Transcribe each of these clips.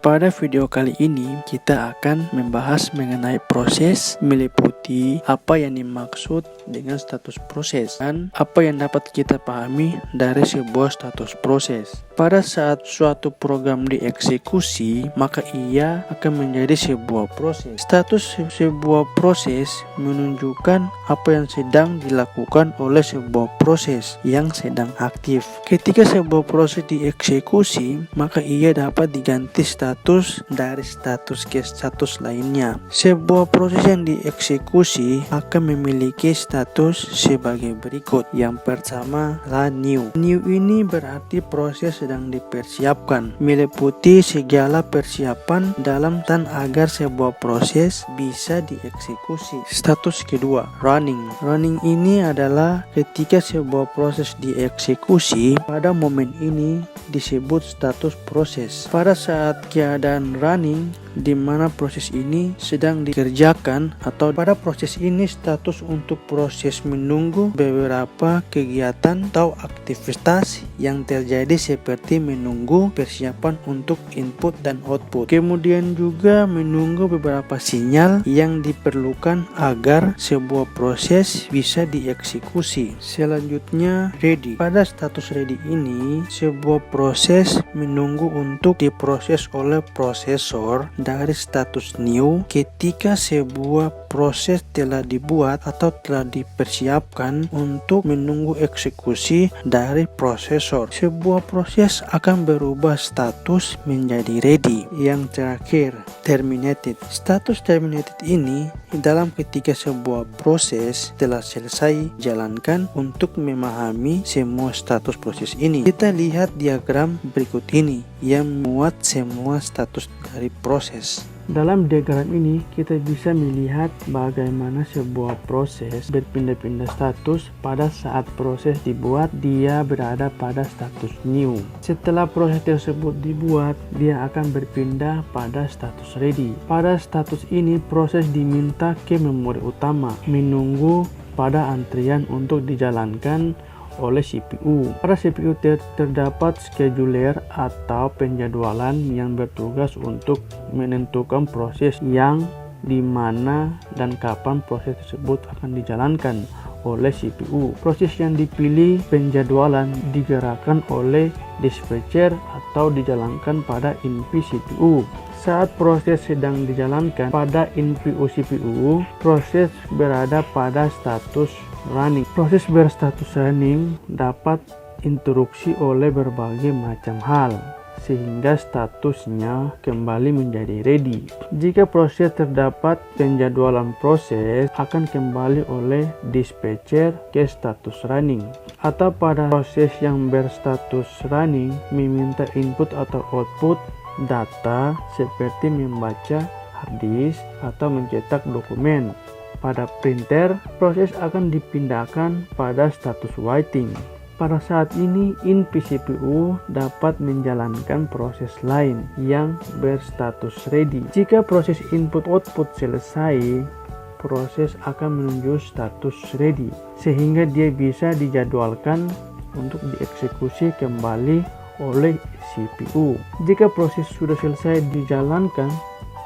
Pada video kali ini kita akan membahas mengenai proses, meliputi apa yang dimaksud dengan status proses dan apa yang dapat kita pahami dari sebuah status proses. Pada saat suatu program dieksekusi, maka ia akan menjadi sebuah proses. Status sebuah proses menunjukkan apa yang sedang dilakukan oleh sebuah proses yang sedang aktif. Ketika sebuah proses dieksekusi, maka ia dapat diganti status dari status ke status lainnya. Sebuah proses yang dieksekusi akan memiliki status sebagai berikut. Yang pertama adalah new. New ini berarti proses sedang dipersiapkan, meliputi segala persiapan dalam dan agar sebuah proses bisa dieksekusi. Status kedua, running. Running ini adalah ketika sebuah proses dieksekusi, pada momen ini disebut status proses. Pada saat keadaan running, di mana proses ini sedang dikerjakan, atau pada proses ini status untuk proses menunggu beberapa kegiatan atau aktivitas yang terjadi seperti menunggu persiapan untuk input dan output. Kemudian juga menunggu beberapa sinyal yang diperlukan agar sebuah proses bisa dieksekusi. Selanjutnya ready. Pada status ready ini, sebuah proses menunggu untuk diproses oleh prosesor dari status new ketika sebuah proses telah dibuat atau telah dipersiapkan untuk menunggu eksekusi dari prosesor. Sebuah proses akan berubah status menjadi ready. Yang terakhir, terminated. Status terminated ini dalam ketika sebuah proses telah selesai jalankan. Untuk memahami semua status proses ini, kita lihat diagram berikut ini yang memuat semua status dari proses. Dalam diagram ini kita bisa melihat bagaimana sebuah proses berpindah-pindah status. Pada saat proses dibuat, dia berada pada status new. Setelah proses tersebut dibuat, dia akan berpindah pada status ready. Pada status ini proses diminta ke memori utama, menunggu pada antrian untuk dijalankan oleh CPU. Pada CPU terdapat scheduler atau penjadwalan yang bertugas untuk menentukan proses yang dimana dan kapan proses tersebut akan dijalankan oleh CPU. Proses yang dipilih penjadwalan digerakkan oleh dispatcher atau dijalankan pada INPU CPU. Saat proses sedang dijalankan pada INPU CPU, proses berada pada status running. Proses berstatus running dapat interupsi oleh berbagai macam hal, sehingga statusnya kembali menjadi ready. Jika proses terdapat penjadwalan, proses akan kembali oleh dispatcher ke status running. Atau pada proses yang berstatus running meminta input atau output data seperti membaca hard disk atau mencetak dokumen. Pada printer, proses akan dipindahkan pada status waiting. Pada saat ini, INPU CPU dapat menjalankan proses lain yang berstatus ready. Jika proses input-output selesai, proses akan menuju status ready, sehingga dia bisa dijadwalkan untuk dieksekusi kembali oleh CPU. Jika proses sudah selesai dijalankan,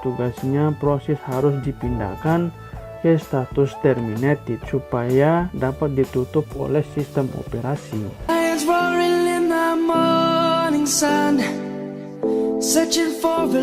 tugasnya proses harus dipindahkan ke status terminated supaya dapat ditutup oleh sistem operasi. Searching for a